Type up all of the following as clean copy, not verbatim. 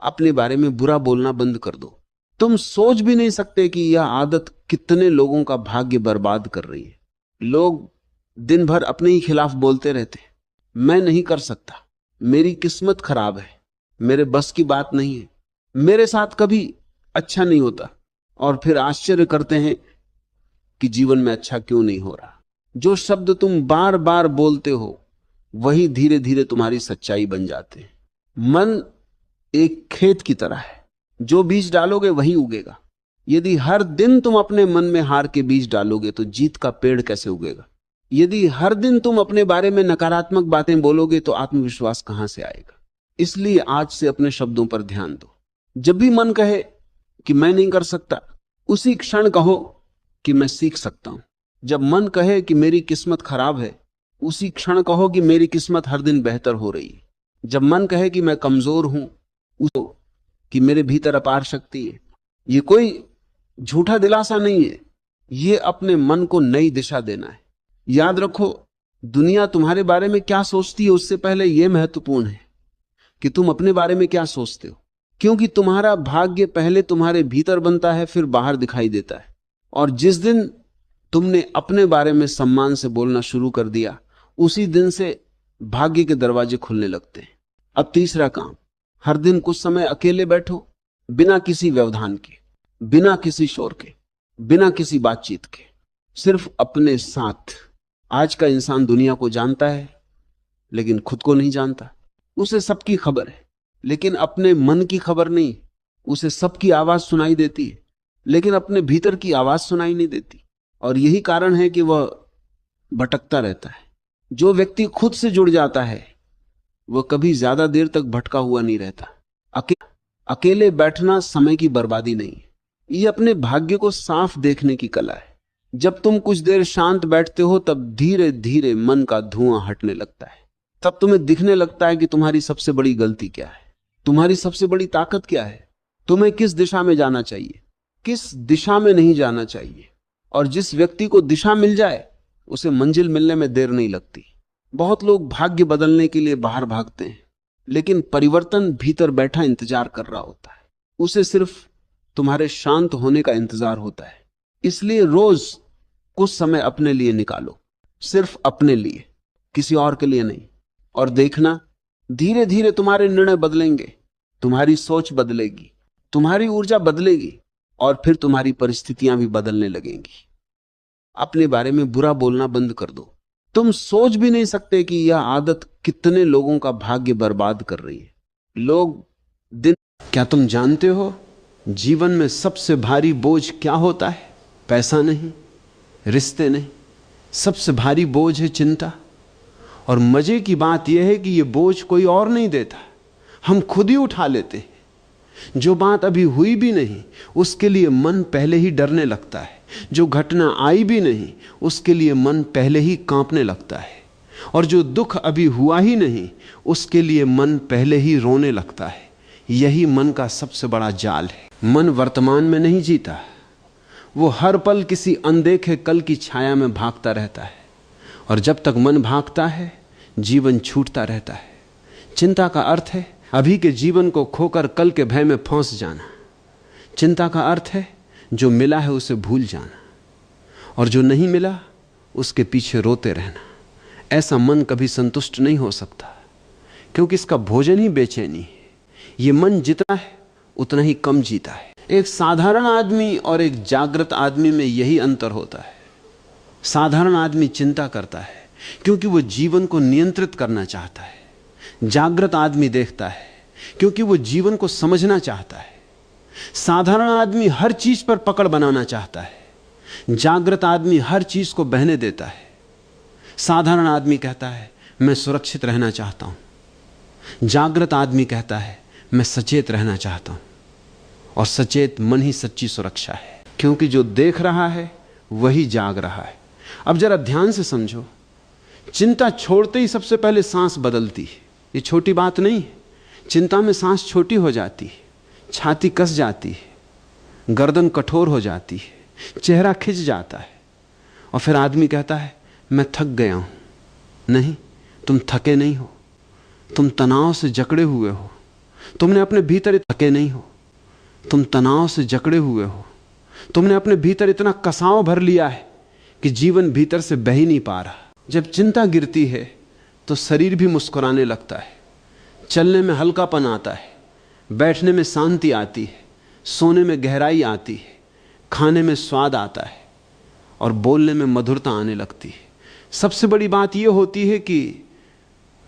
अपने बारे में बुरा बोलना बंद कर दो। तुम सोच भी नहीं सकते कि यह आदत कितने लोगों का भाग्य बर्बाद कर रही है। लोग दिन भर अपने ही खिलाफ बोलते रहते हैं, मैं नहीं कर सकता, मेरी किस्मत खराब है, मेरे बस की बात नहीं है, मेरे साथ कभी अच्छा नहीं होता, और फिर आश्चर्य करते हैं कि जीवन में अच्छा क्यों नहीं हो रहा। जो शब्द तुम बार बार बोलते हो वही धीरे धीरे तुम्हारी सच्चाई बन जाते हैं। मन एक खेत की तरह है, जो बीज डालोगे वही उगेगा। यदि हर दिन तुम अपने मन में हार के बीज डालोगे तो जीत का पेड़ कैसे उगेगा? यदि हर दिन तुम अपने बारे में नकारात्मक बातें बोलोगे तो आत्मविश्वास कहां से आएगा? इसलिए आज से अपने शब्दों पर ध्यान दो। जब भी मन कहे कि मैं नहीं कर सकता, उसी क्षण कहो कि मैं सीख सकता हूं। जब मन कहे कि मेरी किस्मत खराब है, उसी क्षण कहो कि मेरी किस्मत हर दिन बेहतर हो रही है। जब मन कहे कि मैं कमजोर हूं, उसको कि मेरे भीतर अपार शक्ति है। ये कोई झूठा दिलासा नहीं है, ये अपने मन को नई दिशा देना है। याद रखो, दुनिया तुम्हारे बारे में क्या सोचती है उससे पहले यह महत्वपूर्ण है कि तुम अपने बारे में क्या सोचते हो, क्योंकि तुम्हारा भाग्य पहले तुम्हारे भीतर बनता है, फिर बाहर दिखाई देता है। और जिस दिन तुमने अपने बारे में सम्मान से बोलना शुरू कर दिया, उसी दिन से भाग्य के दरवाजे खुलने लगते हैं। अब तीसरा काम, हर दिन कुछ समय अकेले बैठो, बिना किसी व्यवधान के, बिना किसी शोर के, बिना किसी बातचीत के, सिर्फ अपने साथ। आज का इंसान दुनिया को जानता है लेकिन खुद को नहीं जानता। उसे सबकी खबर है लेकिन अपने मन की खबर नहीं। उसे सबकी आवाज सुनाई देती है लेकिन अपने भीतर की आवाज सुनाई नहीं देती। और यही कारण है कि वह भटकता रहता है। जो व्यक्ति खुद से जुड़ जाता है वह कभी ज्यादा देर तक भटका हुआ नहीं रहता। अकेले बैठना समय की बर्बादी नहीं है, यह अपने भाग्य को साफ देखने की कला है। जब तुम कुछ देर शांत बैठते हो तब धीरे धीरे मन का धुआं हटने लगता है। तब तुम्हें दिखने लगता है कि तुम्हारी सबसे बड़ी गलती क्या है, तुम्हारी सबसे बड़ी ताकत क्या है, तुम्हें किस दिशा में जाना चाहिए, किस दिशा में नहीं जाना चाहिए। और जिस व्यक्ति को दिशा मिल जाए उसे मंजिल मिलने में देर नहीं लगती। बहुत लोग भाग्य बदलने के लिए बाहर भागते हैं, लेकिन परिवर्तन भीतर बैठा इंतजार कर रहा होता है। उसे सिर्फ तुम्हारे शांत होने का इंतजार होता है। इसलिए रोज कुछ समय अपने लिए निकालो, सिर्फ अपने लिए, किसी और के लिए नहीं। और देखना, धीरे धीरे तुम्हारे निर्णय बदलेंगे, तुम्हारी सोच बदलेगी, तुम्हारी ऊर्जा बदलेगी, और फिर तुम्हारी परिस्थितियां भी बदलने लगेंगी। अपने बारे में बुरा बोलना बंद कर दो। तुम सोच भी नहीं सकते कि यह आदत कितने लोगों का भाग्य बर्बाद कर रही है। लोग दिन क्या तुम जानते हो जीवन में सबसे भारी बोझ क्या होता है? पैसा नहीं, रिश्ते नहीं, सबसे भारी बोझ है चिंता। और मजे की बात यह है कि यह बोझ कोई और नहीं देता, हम खुद ही उठा लेते हैं। जो बात अभी हुई भी नहीं उसके लिए मन पहले ही डरने लगता है, जो घटना आई भी नहीं उसके लिए मन पहले ही कांपने लगता है, और जो दुख अभी हुआ ही नहीं उसके लिए मन पहले ही रोने लगता है। यही मन का सबसे बड़ा जाल है। मन वर्तमान में नहीं जीता, वो हर पल किसी अनदेखे कल की छाया में भागता रहता है। और जब तक मन भागता है जीवन छूटता रहता है। चिंता का अर्थ है अभी के जीवन को खोकर कल के भय में फंस जाना। चिंता का अर्थ है जो मिला है उसे भूल जाना, और जो नहीं मिला उसके पीछे रोते रहना। ऐसा मन कभी संतुष्ट नहीं हो सकता, क्योंकि इसका भोजन ही बेचैनी है। ये मन जितना है उतना ही कम जीता है। एक साधारण आदमी और एक जागृत आदमी में यही अंतर होता है। साधारण आदमी चिंता करता है क्योंकि वो जीवन को नियंत्रित करना चाहता है। जागृत आदमी देखता है क्योंकि वो जीवन को समझना चाहता है। साधारण आदमी हर चीज पर पकड़ बनाना चाहता है, जागृत आदमी हर चीज को बहने देता है। साधारण आदमी कहता है मैं सुरक्षित रहना चाहता हूं, जागृत आदमी कहता है मैं सचेत रहना चाहता हूं। और सचेत मन ही सच्ची सुरक्षा है, क्योंकि जो देख रहा है वही जाग रहा है। अब जरा ध्यान से समझो, चिंता छोड़ते ही सबसे पहले सांस बदलती है। ये छोटी बात नहीं है। चिंता में सांस छोटी हो जाती है, छाती कस जाती है, गर्दन कठोर हो जाती है, चेहरा खिंच जाता है, और फिर आदमी कहता है मैं थक गया हूं। नहीं, तुम थके नहीं हो, तुम तनाव से जकड़े हुए हो, तुमने अपने भीतर थके नहीं हो, तुम तनाव से जकड़े हुए हो, तुमने अपने भीतर इतना कसाव भर लिया है कि जीवन भीतर से बह ही नहीं पा रहा। जब चिंता गिरती है तो शरीर भी मुस्कुराने लगता है, चलने में हल्कापन आता है, बैठने में शांति आती है, सोने में गहराई आती है, खाने में स्वाद आता है और बोलने में मधुरता आने लगती है। सबसे बड़ी बात यह होती है कि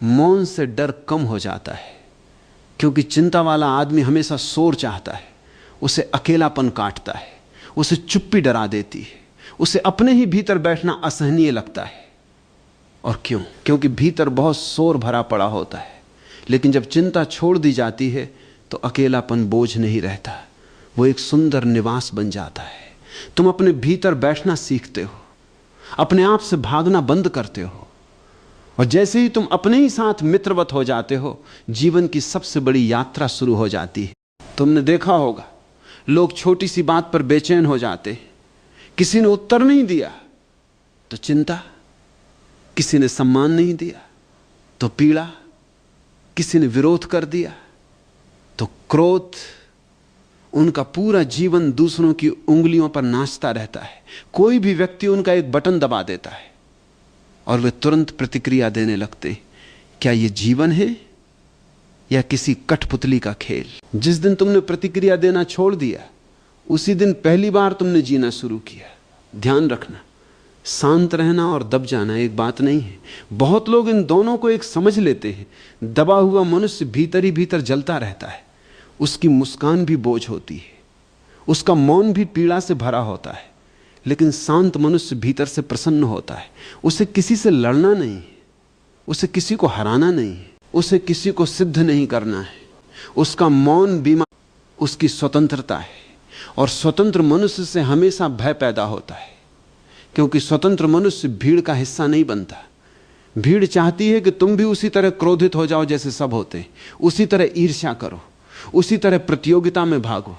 मौन से डर कम हो जाता है, क्योंकि चिंता वाला आदमी हमेशा शोर चाहता है, उसे अकेलापन काटता है, उसे चुप्पी डरा देती है, उसे अपने ही भीतर बैठना असहनीय लगता है। और क्यों? क्योंकि भीतर बहुत शोर भरा पड़ा होता है। लेकिन जब चिंता छोड़ दी जाती है तो अकेलापन बोझ नहीं रहता, वो एक सुंदर निवास बन जाता है। तुम अपने भीतर बैठना सीखते हो, अपने आप से भागना बंद करते हो, और जैसे ही तुम अपने ही साथ मित्रवत हो जाते हो, जीवन की सबसे बड़ी यात्रा शुरू हो जाती है। तुमने देखा होगा, लोग छोटी सी बात पर बेचैन हो जाते, किसी ने उत्तर नहीं दिया तो चिंता, किसी ने सम्मान नहीं दिया तो पीड़ा, किसी ने विरोध कर दिया तो क्रोध। उनका पूरा जीवन दूसरों की उंगलियों पर नाचता रहता है। कोई भी व्यक्ति उनका एक बटन दबा देता है और वे तुरंत प्रतिक्रिया देने लगते हैं। क्या यह जीवन है या किसी कठपुतली का खेल? जिस दिन तुमने प्रतिक्रिया देना छोड़ दिया, उसी दिन पहली बार तुमने जीना शुरू किया। ध्यान रखना, शांत रहना और दब जाना एक बात नहीं है। बहुत लोग इन दोनों को एक समझ लेते हैं। दबा हुआ मनुष्य भीतर ही भीतर जलता रहता है, उसकी मुस्कान भी बोझ होती है, उसका मौन भी पीड़ा से भरा होता है। लेकिन शांत मनुष्य भीतर से प्रसन्न होता है। उसे किसी से लड़ना नहीं है, उसे किसी को हराना नहीं है, उसे किसी को सिद्ध नहीं करना है। उसका मौन बीमा उसकी स्वतंत्रता है। और स्वतंत्र मनुष्य से हमेशा भय पैदा होता है, क्योंकि स्वतंत्र मनुष्य भीड़ का हिस्सा नहीं बनता। भीड़ चाहती है कि तुम भी उसी तरह क्रोधित हो जाओ जैसे सब होते हैं, उसी तरह ईर्ष्या करो, उसी तरह प्रतियोगिता में भागो,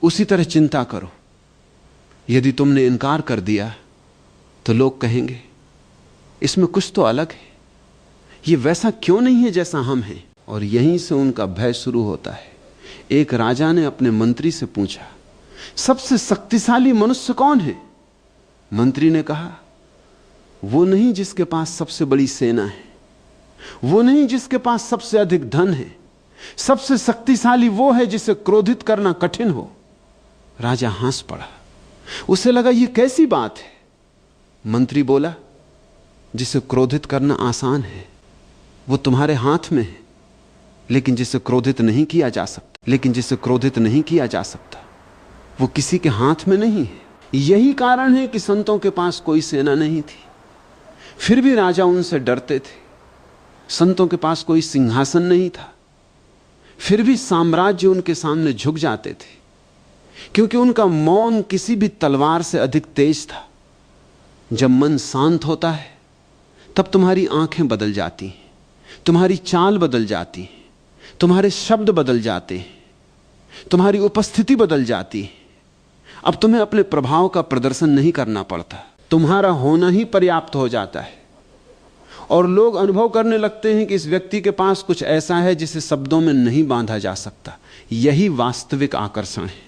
उसी तरह चिंता करो। यदि तुमने इनकार कर दिया तो लोग कहेंगे इसमें कुछ तो अलग है, ये वैसा क्यों नहीं है जैसा हम हैं। और यहीं से उनका भय शुरू होता है। एक राजा ने अपने मंत्री से पूछा, सबसे शक्तिशाली मनुष्य कौन है? मंत्री ने कहा, वो नहीं जिसके पास सबसे बड़ी सेना है, वो नहीं जिसके पास सबसे अधिक धन है, सबसे शक्तिशाली वो है जिसे क्रोधित करना कठिन हो। राजा हंस पड़ा, उसे लगा ये कैसी बात है। मंत्री बोला, जिसे क्रोधित करना आसान है वो तुम्हारे हाथ में है, लेकिन जिसे क्रोधित नहीं किया जा सकता, वो किसी के हाथ में नहीं है। यही कारण है कि संतों के पास कोई सेना नहीं थी, फिर भी राजा उनसे डरते थे। संतों के पास कोई सिंहासन नहीं था, फिर भी साम्राज्य उनके सामने झुक जाते थे, क्योंकि उनका मौन किसी भी तलवार से अधिक तेज था। जब मन शांत होता है तब तुम्हारी आंखें बदल जाती हैं, तुम्हारी चाल बदल जाती है, तुम्हारे शब्द बदल जाते हैं, तुम्हारी उपस्थिति बदल जाती है। अब तुम्हें अपने प्रभाव का प्रदर्शन नहीं करना पड़ता, तुम्हारा होना ही पर्याप्त हो जाता है। और लोग अनुभव करने लगते हैं कि इस व्यक्ति के पास कुछ ऐसा है जिसे शब्दों में नहीं बांधा जा सकता। यही वास्तविक आकर्षण है।